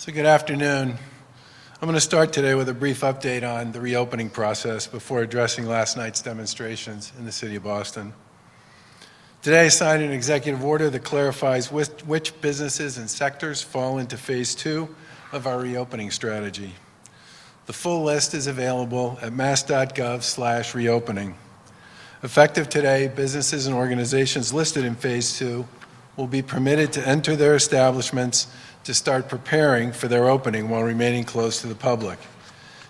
So good afternoon. I'm going to start today with a brief update on the reopening process before addressing last night's demonstrations in the city of Boston. Today I signed an executive order that clarifies which businesses and sectors fall into phase 2 of our reopening strategy. The full list is available at mass.gov/reopening. Effective today, businesses and organizations listed in phase 2 will be permitted to enter their establishments to start preparing for their opening while remaining closed to the public.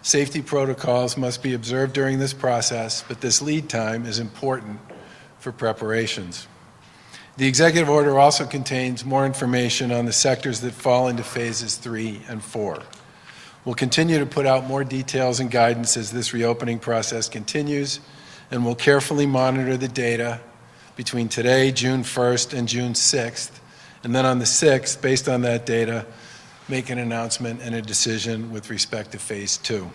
Safety protocols must be observed during this process, but this lead time is important for preparations. The executive order also contains more information on the sectors that fall into phases 3 and 4. We'll continue to put out more details and guidance as this reopening process continues, and we'll carefully monitor the data between today, June 1st, and June 6th, and then on the 6th, based on that data, make an announcement and a decision with respect to phase 2.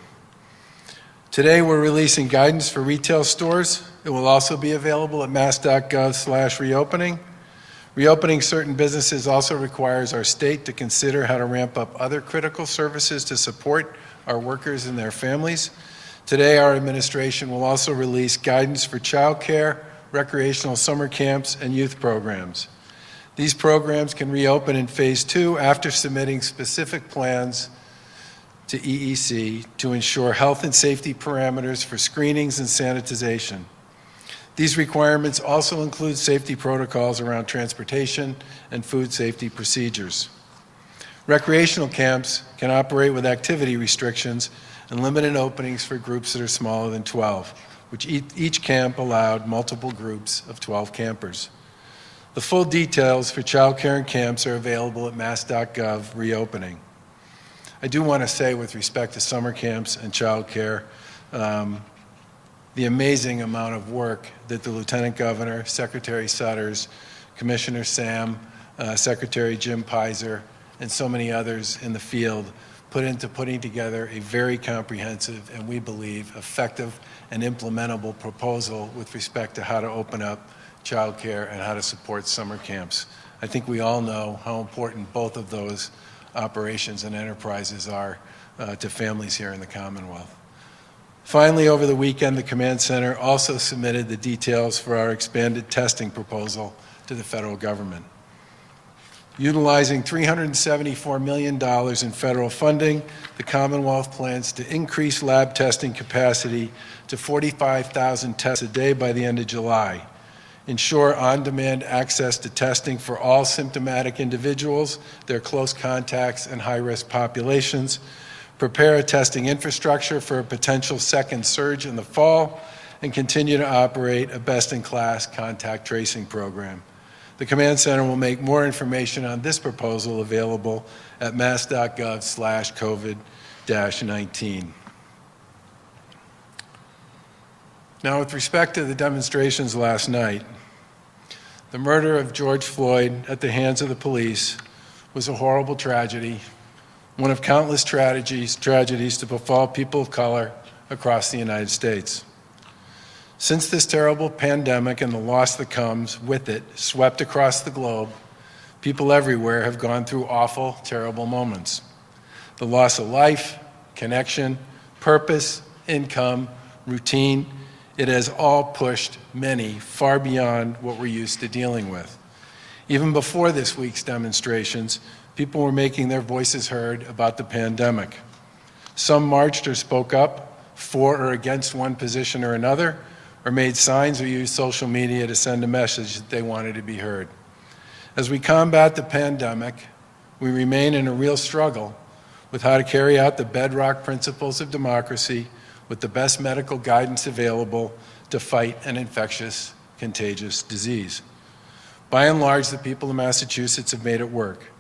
Today we're releasing guidance for retail stores. It will also be available at mass.gov/reopening. Reopening certain businesses also requires our state to consider how to ramp up other critical services to support our workers and their families. Today our administration will also release guidance for childcare, recreational summer camps, and youth programs. These programs can reopen in phase 2 after submitting specific plans to EEC to ensure health and safety parameters for screenings and sanitization. These requirements also include safety protocols around transportation and food safety procedures. Recreational camps can operate with activity restrictions and limited openings for groups that are smaller than 12, which each camp allowed multiple groups of 12 campers. The full details for childcare and camps are available at mass.gov/reopening. I do want to say, with respect to summer camps and childcare, the amazing amount of work that the Lieutenant Governor, Secretary Sutters, Commissioner Sam, Secretary Jim Pizer, and so many others in the field put into putting together a very comprehensive and, we believe, effective and implementable proposal with respect to how to open up childcare and how to support summer camps. I think we all know how important both of those operations and enterprises are to families here in the Commonwealth. Finally, over the weekend, the Command Center also submitted the details for our expanded testing proposal to the federal government. Utilizing $374 million in federal funding, the Commonwealth plans to increase lab testing capacity to 45,000 tests a day by the end of July, ensure on-demand access to testing for all symptomatic individuals, their close contacts, and high-risk populations, prepare a testing infrastructure for a potential second surge in the fall, and continue to operate a best-in-class contact tracing program. The Command Center will make more information on this proposal available at mass.gov/COVID-19. Now, with respect to the demonstrations last night, the murder of George Floyd at the hands of the police was a horrible tragedy, one of countless tragedies to befall people of color across the United States. Since this terrible pandemic and the loss that comes with it swept across the globe, people everywhere have gone through awful, terrible moments. The loss of life, connection, purpose, income, routine, it has all pushed many far beyond what we're used to dealing with. Even before this week's demonstrations, people were making their voices heard about the pandemic. Some marched or spoke up for or against one position or another, or made signs or used social media to send a message that they wanted to be heard. As we combat the pandemic, we remain in a real struggle with how to carry out the bedrock principles of democracy with the best medical guidance available to fight an infectious, contagious disease. By and large, the people of Massachusetts have made it work.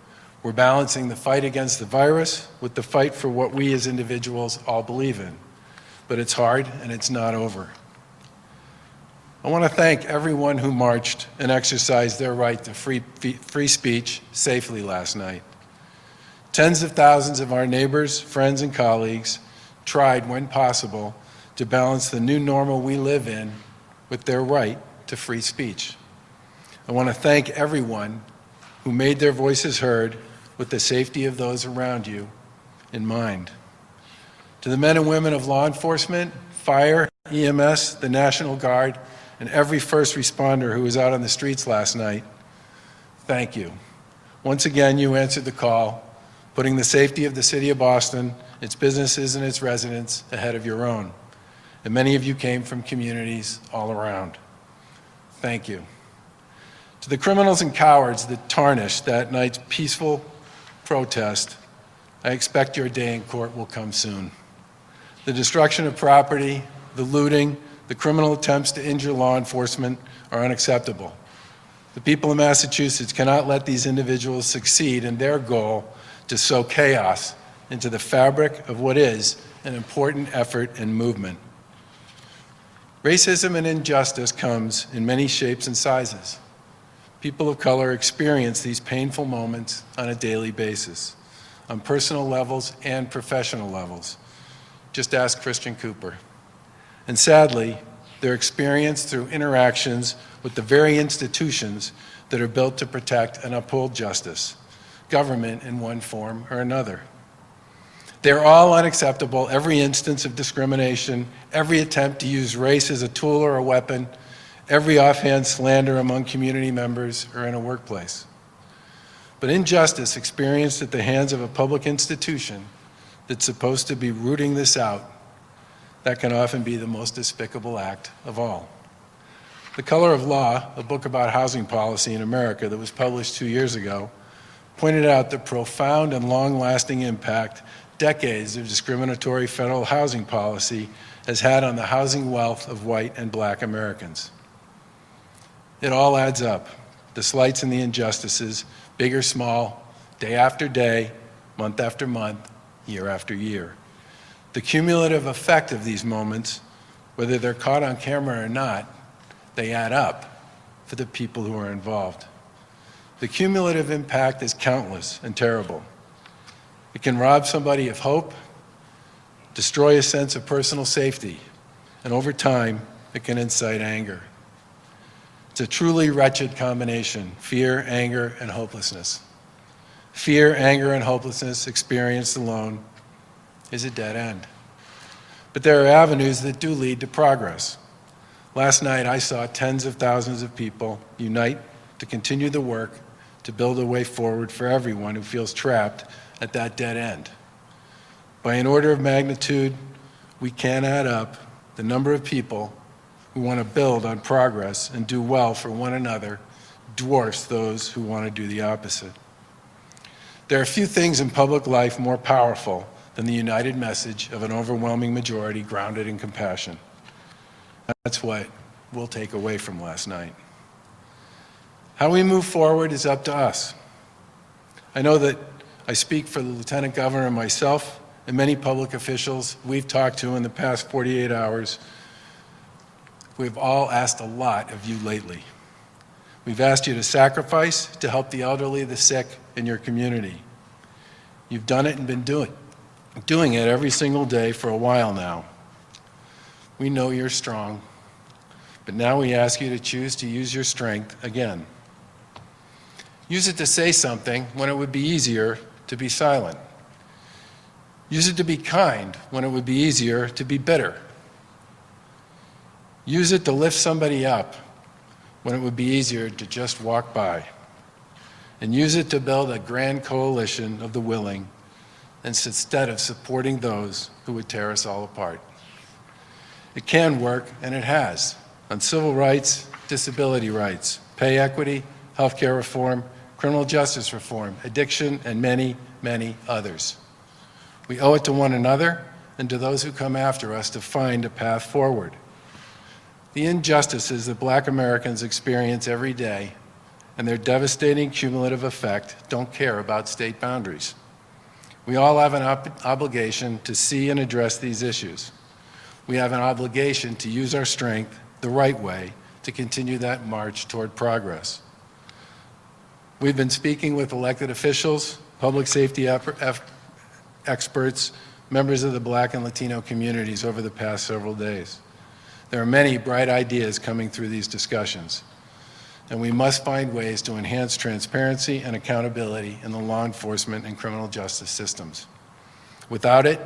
We're balancing the fight against the virus with the fight for what we as individuals all believe in. But it's hard and it's not over. I want to thank everyone who marched and exercised their right to free speech safely last night. Tens of thousands of our neighbors, friends, and colleagues tried, when possible, to balance the new normal we live in with their right to free speech. I want to thank everyone who made their voices heard with the safety of those around you in mind. To the men and women of law enforcement, fire, EMS, the National Guard, and every first responder who was out on the streets last night, thank you. Once again, you answered the call, putting the safety of the city of Boston, its businesses, and its residents ahead of your own. And many of you came from communities all around. Thank you. To the criminals and cowards that tarnished that night's peaceful protest, I expect your day in court will come soon. The destruction of property, the looting, the criminal attempts to injure law enforcement are unacceptable. The people of Massachusetts cannot let these individuals succeed in their goal to sow chaos into the fabric of what is an important effort and movement. Racism and injustice comes in many shapes and sizes. People of color experience these painful moments on a daily basis, on personal levels and professional levels. Just ask Christian Cooper. And sadly, they're experienced through interactions with the very institutions that are built to protect and uphold justice, government in one form or another. They're all unacceptable, every instance of discrimination, every attempt to use race as a tool or a weapon, every offhand slander among community members or in a workplace. But injustice experienced at the hands of a public institution that's supposed to be rooting this out, that can often be the most despicable act of all. The Color of Law, a book about housing policy in America that was published 2 years ago, pointed out the profound and long-lasting impact decades of discriminatory federal housing policy has had on the housing wealth of white and black Americans. It all adds up, the slights and the injustices, big or small, day after day, month after month, year after year. The cumulative effect of these moments, whether they're caught on camera or not, they add up for the people who are involved. The cumulative impact is countless and terrible. It can rob somebody of hope, destroy a sense of personal safety, and over time, it can incite anger. It's a truly wretched combination, fear, anger, and hopelessness. Fear, anger, and hopelessness experienced alone is a dead end. But there are avenues that do lead to progress. Last night, I saw tens of thousands of people unite to continue the work to build a way forward for everyone who feels trapped at that dead end. By an order of magnitude, we can add up the number of people who want to build on progress and do well for one another dwarfs those who want to do the opposite. There are few things in public life more powerful than the united message of an overwhelming majority grounded in compassion. That's what we'll take away from last night. How we move forward is up to us. I know that I speak for the Lieutenant Governor and myself and many public officials we've talked to in the past 48 hours. We've all asked a lot of you lately. We've asked you to sacrifice to help the elderly, the sick in your community. You've done it and been doing it every single day for a while now. We know you're strong, but now we ask you to choose to use your strength again. Use it to say something when it would be easier to be silent. Use it to be kind when it would be easier to be bitter. Use it to lift somebody up when it would be easier to just walk by. And use it to build a grand coalition of the willing instead of supporting those who would tear us all apart. It can work, and it has, on civil rights, disability rights, pay equity, healthcare reform, criminal justice reform, addiction, and many, many others. We owe it to one another and to those who come after us to find a path forward. The injustices that Black Americans experience every day and their devastating cumulative effect don't care about state boundaries. We all have an obligation to see and address these issues. We have an obligation to use our strength the right way to continue that march toward progress. We've been speaking with elected officials, public safety experts, members of the Black and Latino communities over the past several days. There are many bright ideas coming through these discussions. and we must find ways to enhance transparency and accountability in the law enforcement and criminal justice systems. Without it,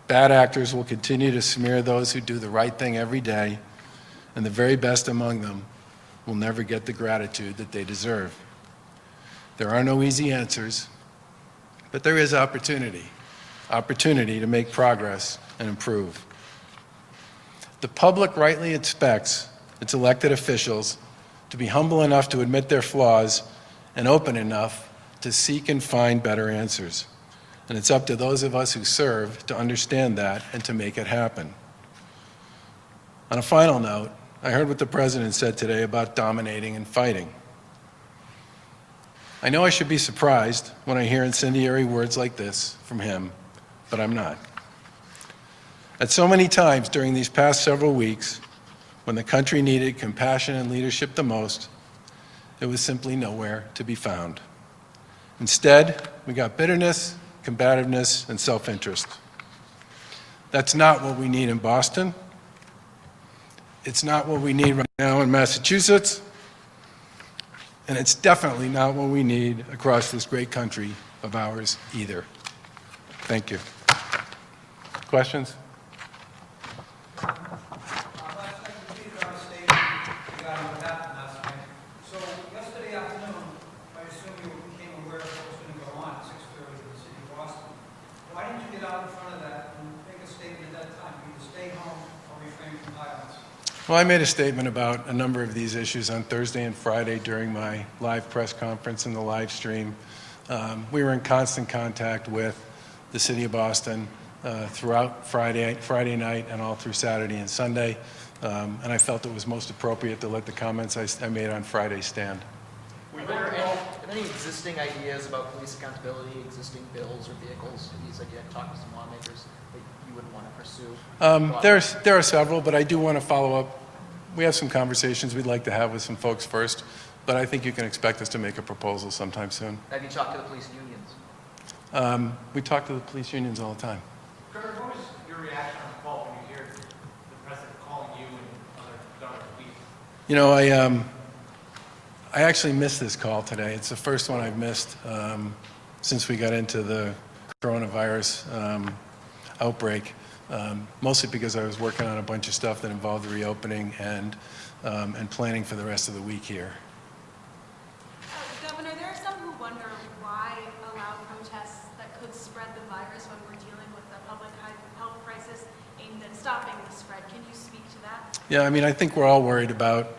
bad actors will continue to smear those who do the right thing every day, and the very best among them will never get the gratitude that they deserve. There are no easy answers, but there is opportunity to make progress and improve. The public rightly expects its elected officials to be humble enough to admit their flaws and open enough to seek and find better answers. And it's up to those of us who serve to understand that and to make it happen. On a final note, I heard what the President said today about dominating and fighting. I know I should be surprised when I hear incendiary words like this from him, but I'm not. At so many times during these past several weeks, when the country needed compassion and leadership the most, it was simply nowhere to be found. Instead, we got bitterness, combativeness, and self-interest. That's not what we need in Boston. It's not what we need right now in Massachusetts. And it's definitely not what we need across this great country of ours either. Thank you. Questions? Well, I made a statement about a number of these issues on Thursday and Friday during my live press conference and the live stream. We were in constant contact with the City of Boston throughout Friday night and all through Saturday and Sunday, and I felt it was most appropriate to let the comments I made on Friday stand. Were there any existing ideas about police accountability, existing bills or vehicles? You said you had talked to some lawmakers that you would want to pursue. There are several, but I do want to follow up. We have some conversations we'd like to have with some folks first, but I think you can expect us to make a proposal sometime soon. Have you talked to the police unions? We talk to the police unions all the time. Trevor, what was your reaction on the call when you hear the president calling you and other police? You know, I actually missed this call today. It's the first one I've missed since we got into the coronavirus outbreak, mostly because I was working on a bunch of stuff that involved the reopening and planning for the rest of the week here. Governor, there are some who wonder why allow protests that could spread the virus when we're dealing with a public health crisis aimed at stopping the spread. Can you speak to that? Yeah, I mean, I think we're all worried about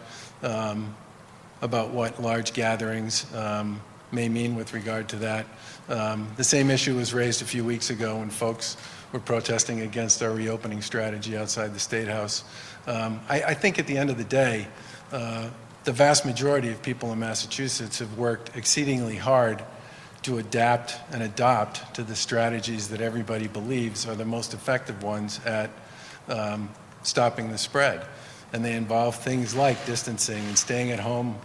what large gatherings may mean with regard to that. The same issue was raised a few weeks ago when folks were protesting against our reopening strategy outside the State House. I think at the end of the day, the vast majority of people in Massachusetts have worked exceedingly hard to adapt and adopt to the strategies that everybody believes are the most effective ones at stopping the spread. And they involve things like distancing and staying at home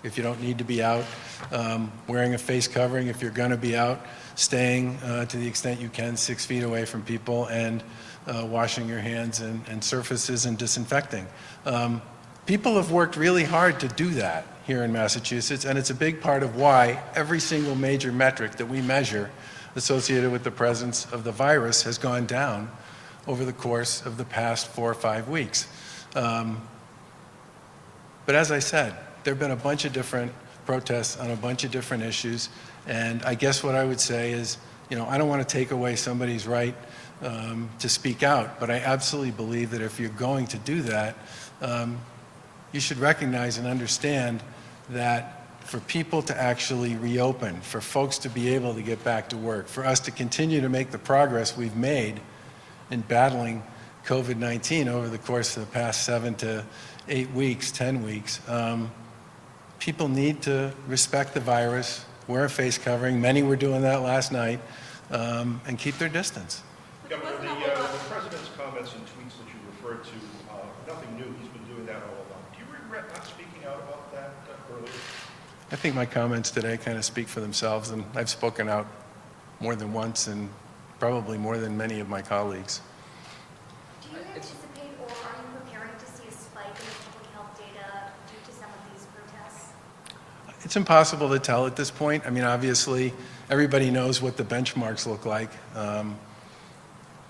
if you don't need to be out, wearing a face covering if you're going to be out, staying to the extent you can 6 feet away from people, and washing your hands and surfaces and disinfecting. People have worked really hard to do that here in Massachusetts, and it's a big part of why every single major metric that we measure associated with the presence of the virus has gone down over the course of the past 4 or 5 weeks. But as I said, there have been a bunch of different protests on a bunch of different issues, and I guess what I would say is, you know, I don't want to take away somebody's right to speak out, but I absolutely believe that if you're going to do that, you should recognize and understand that for people to actually reopen, for folks to be able to get back to work, for us to continue to make the progress we've made in battling COVID-19 over the course of the past 7 to 8 weeks, 10 weeks, people need to respect the virus, wear a face covering. Many were doing that last night, and keep their distance. Governor, the president's comments and tweets that you referred to, nothing new. He's been doing that all along. Do you regret not speaking out about that earlier? I think my comments today kind of speak for themselves, and I've spoken out more than once and probably more than many of my colleagues. Do you anticipate or are you preparing to see a spike in the public health data due to some of these protests? It's impossible to tell at this point. I mean, obviously, everybody knows what the benchmarks look like.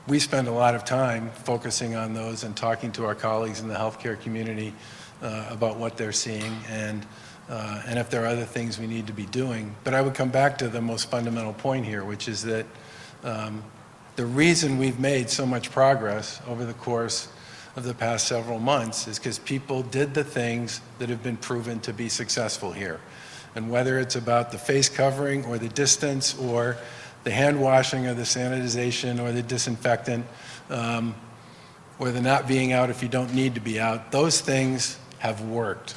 We spend a lot of time focusing on those and talking to our colleagues in the healthcare community about what they're seeing and if there are other things we need to be doing. But I would come back to the most fundamental point here, which is that the reason we've made so much progress over the course of the past several months is because people did the things that have been proven to be successful here. And whether it's about the face covering or the distance or the hand washing or the sanitization or the disinfectant or the not being out if you don't need to be out, those things have worked.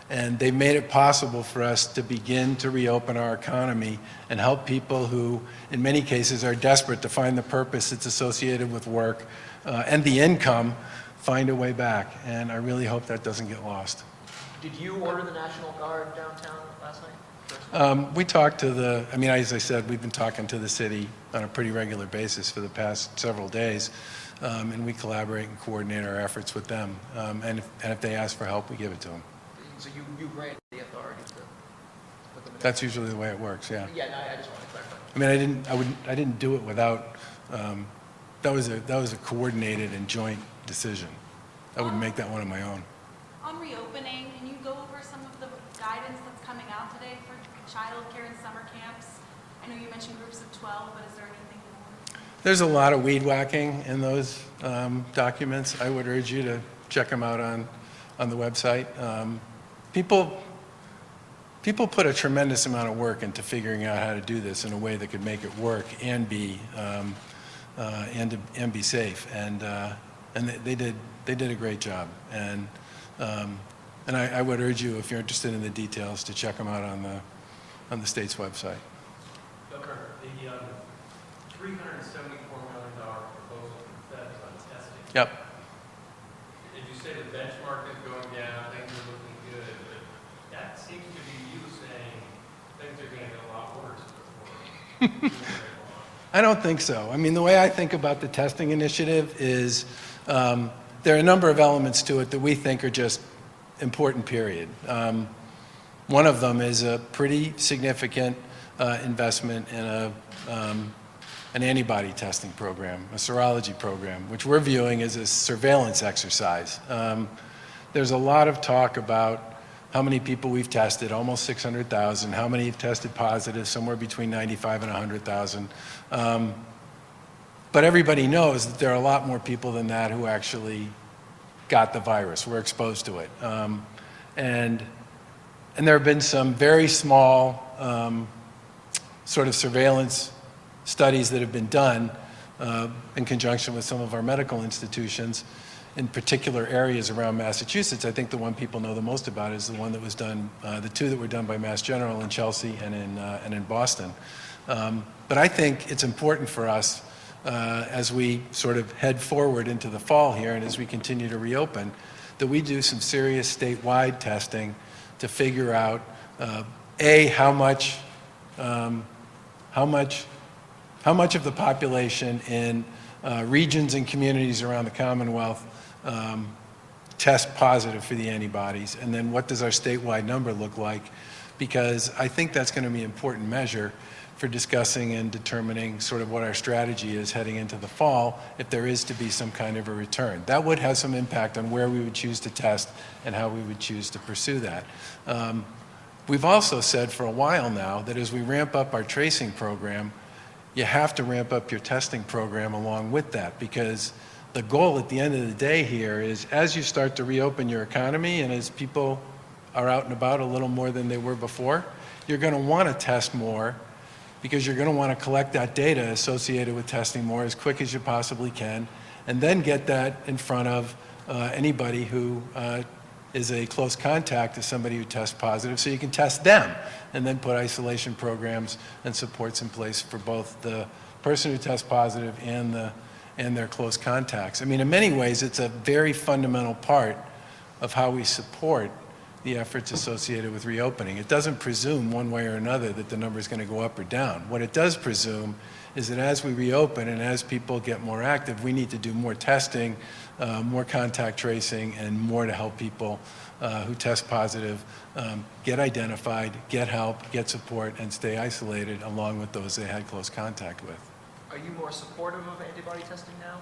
And they've made it possible for us to begin to reopen our economy and help people who, in many cases, are desperate to find the purpose that's associated with work and the income, find a way back. And I really hope that doesn't get lost. Did you order the National Guard downtown last night? We talked to as I said, we've been talking to the city on a pretty regular basis for the past several days, and we collaborate and coordinate our efforts with them. And if they ask for help, we give it to them. So you granted the authority to put them in? That's usually the way it works, yeah. Yeah, no, I just wanted to clarify. I mean, I didn't do it without, that was a coordinated and joint decision. I wouldn't make that one on my own. On reopening, can you go over some of the guidance that's coming out today for childcare and summer camps? I know you mentioned groups of 12, but is there anything more? There's a lot of weed whacking in those documents. I would urge you to check them out on the website. People put a tremendous amount of work into figuring out how to do this in a way that could make it work and be safe. And they did a great job. And I would urge you, if you're interested in the details, to check them out on the state's website. Governor, the $374 million proposal from feds on testing. Yep. Did you say the benchmark is going down, things are looking good, but that seems to be you saying things are going to get a lot worse before. I don't think so. I mean, the way I think about the testing initiative is there are a number of elements to it that we think are just important, period. One of them is a pretty significant investment in an antibody testing program, a serology program, which we're viewing as a surveillance exercise. There's a lot of talk about how many people we've tested, almost 600,000, how many have tested positive, somewhere between 95 and 100,000. But everybody knows that there are a lot more people than that who actually got the virus, were exposed to it. And there have been some very small sort of surveillance studies that have been done in conjunction with some of our medical institutions in particular areas around Massachusetts. I think the one people know the most about is the one that was done, the two that were done by Mass General in Chelsea and in Boston. But I think it's important for us as we sort of head forward into the fall here and as we continue to reopen, that we do some serious statewide testing to figure out, A, how much of the population in regions and communities around the Commonwealth test positive for the antibodies, and then what does our statewide number look like? Because I think that's going to be an important measure for discussing and determining sort of what our strategy is heading into the fall if there is to be some kind of a return. That would have some impact on where we would choose to test and how we would choose to pursue that. We've also said for a while now that as we ramp up our tracing program, you have to ramp up your testing program along with that, because the goal at the end of the day here is as you start to reopen your economy and as people are out and about a little more than they were before, you're going to want to test more because you're going to want to collect that data associated with testing more as quick as you possibly can, and then get that in front of anybody who is a close contact to somebody who tests positive, so you can test them and then put isolation programs and supports in place for both the person who tests positive and their close contacts. I mean, in many ways, it's a very fundamental part of how we support the efforts associated with reopening. It doesn't presume one way or another that the number is going to go up or down. What it does presume is that as we reopen and as people get more active, we need to do more testing, more contact tracing, and more to help people who test positive get identified, get help, get support, and stay isolated along with those they had close contact with. Are you more supportive of antibody testing now?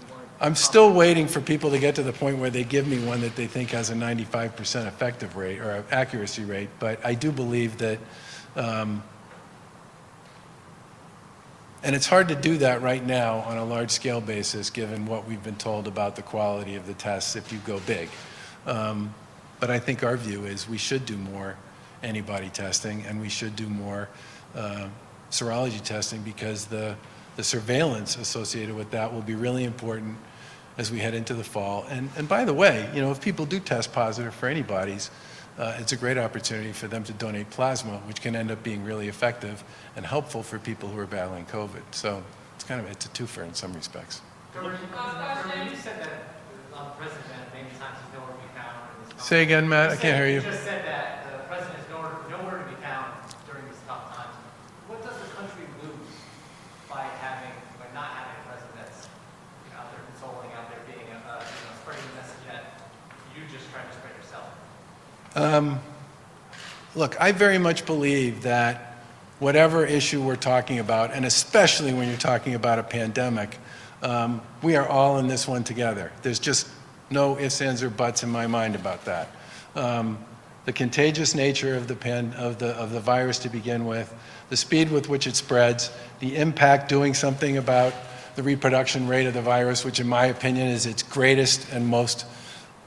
You weren't- I'm still waiting for people to get to the point where they give me one that they think has a 95% effective rate or accuracy rate, but I do believe that, and it's hard to do that right now on a large-scale basis, given what we've been told about the quality of the tests if you go big. But I think our view is we should do more antibody testing, and we should do more serology testing, because the surveillance associated with that will be really important as we head into the fall. And by the way, you know, if people do test positive for antibodies, it's a great opportunity for them to donate plasma, which can end up being really effective and helpful for people who are battling COVID. So it's a twofer in some respects. Governor, you said that the president many times is nowhere to be found in this. Say again, Matt, I can't hear you. You just said that the president is nowhere to be found during these tough times. What does the country lose by not having a president that's out there consoling, out there being spreading the message that you just trying to spread yourself? Look, I very much believe that whatever issue we're talking about, and especially when you're talking about a pandemic, we are all in this one together. There's just no ifs, ands, or buts in my mind about that. The contagious nature of the virus to begin with, the speed with which it spreads, the impact doing something about the reproduction rate of the virus, which in my opinion is its greatest and most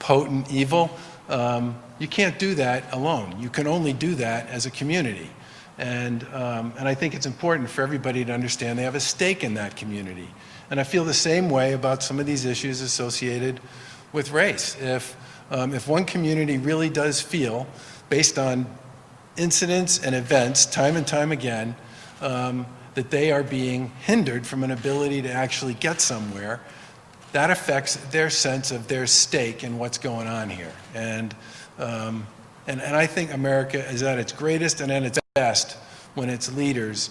potent evil. You can't do that alone. You can only do that as a community. And I think it's important for everybody to understand they have a stake in that community. And I feel the same way about some of these issues associated with race. If one community really does feel, based on incidents and events time and time again, that they are being hindered from an ability to actually get somewhere, that affects their sense of their stake in what's going on here. And I think America is at its greatest and at its best when its leaders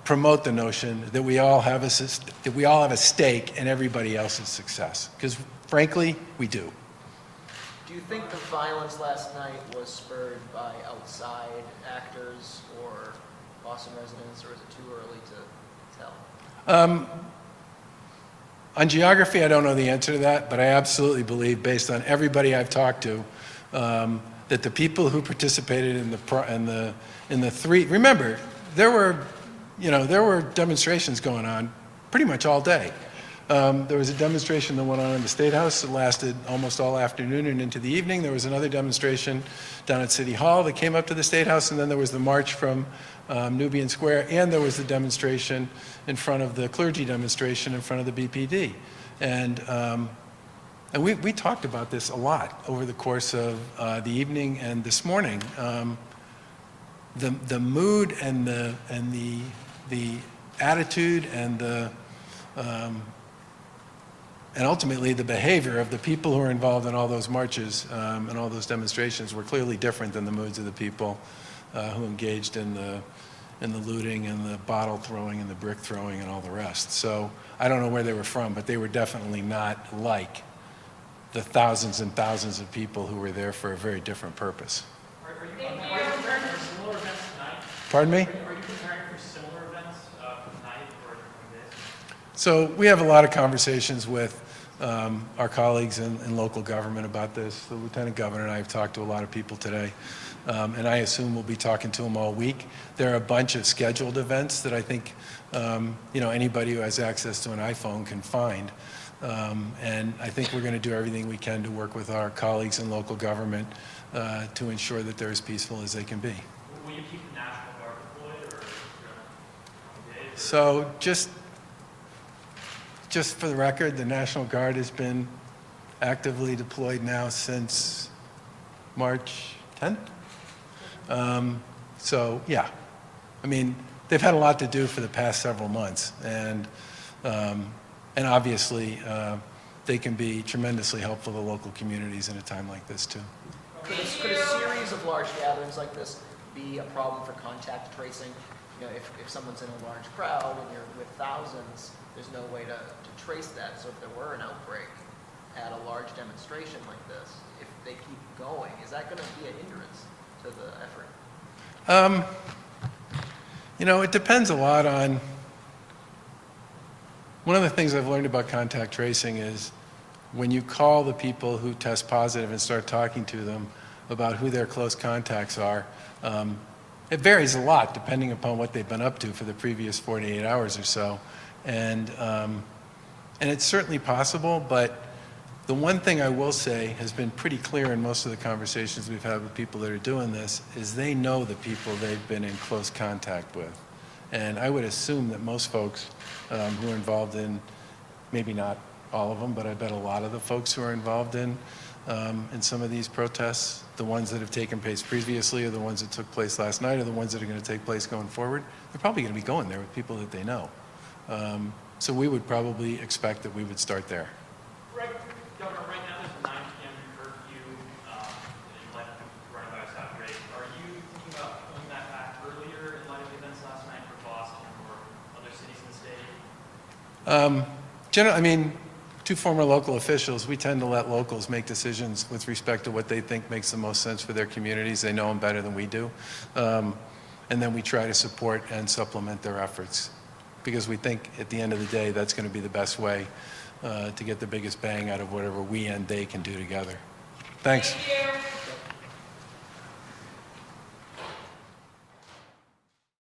promote the notion that we all have a stake in everybody else's success. Because frankly, we do. Do you think the violence last night was spurred by outside actors or Boston residents, or is it too early to tell? On geography, I don't know the answer to that, but I absolutely believe, based on everybody I've talked to, that the people who participated in the three, remember, there were demonstrations going on pretty much all day. There was a demonstration that went on in the State House that lasted almost all afternoon and into the evening. There was another demonstration down at City Hall that came up to the State House, and then there was the march from Nubian Square, and there was the demonstration in front of the clergy demonstration in front of the BPD. And we talked about this a lot over the course of the evening and this morning. The mood and the attitude and ultimately the behavior of the people who were involved in all those marches and all those demonstrations were clearly different than the moods of the people who engaged in the looting and the bottle throwing and the brick throwing and all the rest. So I don't know where they were from, but they were definitely not like the thousands and thousands of people who were there for a very different purpose. Are you preparing for similar events tonight? Pardon me? Are you preparing for similar events tonight or this? So we have a lot of conversations with our colleagues in local government about this. The Lieutenant Governor and I have talked to a lot of people today, and I assume we'll be talking to them all week. There are a bunch of scheduled events that I think anybody who has access to an iPhone can find. And I think we're going to do everything we can to work with our colleagues in local government to ensure that they're as peaceful as they can be. Will you keep the National Guard deployed or So just for the record, the National Guard has been actively deployed now since March 10th. So yeah, I mean, they've had a lot to do for the past several months, and obviously they can be tremendously helpful to local communities in a time like this too. Could a series of large gatherings like this be a problem for contact tracing? you know, if someone's in a large crowd and you're with thousands, there's no way to trace that. So if there were an outbreak at a large demonstration like this, if they keep going, is that going to be a hindrance to the effort? You know, it depends a lot on, one of the things I've learned about contact tracing is when you call the people who test positive and start talking to them about who their close contacts are, it varies a lot depending upon what they've been up to for the previous 48 hours or so. And it's certainly possible, but the one thing I will say has been pretty clear in most of the conversations we've had with people that are doing this is they know the people they've been in close contact with. And I would assume that most folks who are involved in, maybe not all of them, but I bet a lot of the folks who are involved in some of these protests, the ones that have taken place previously or the ones that took place last night or the ones that are going to take place going forward, they're probably going to be going there with people that they know. So we would probably expect that we would start there. Right, Governor, right now there's a 9 p.m. curfew in light of the coronavirus outbreak. Are you thinking about pulling that back earlier in light of the events last night for Boston or other cities in the state? I mean, two former local officials, we tend to let locals make decisions with respect to what they think makes the most sense for their communities. They know them better than we do. And then we try to support and supplement their efforts because we think at the end of the day that's going to be the best way to get the biggest bang out of whatever we and they can do together. Thanks. Thank you.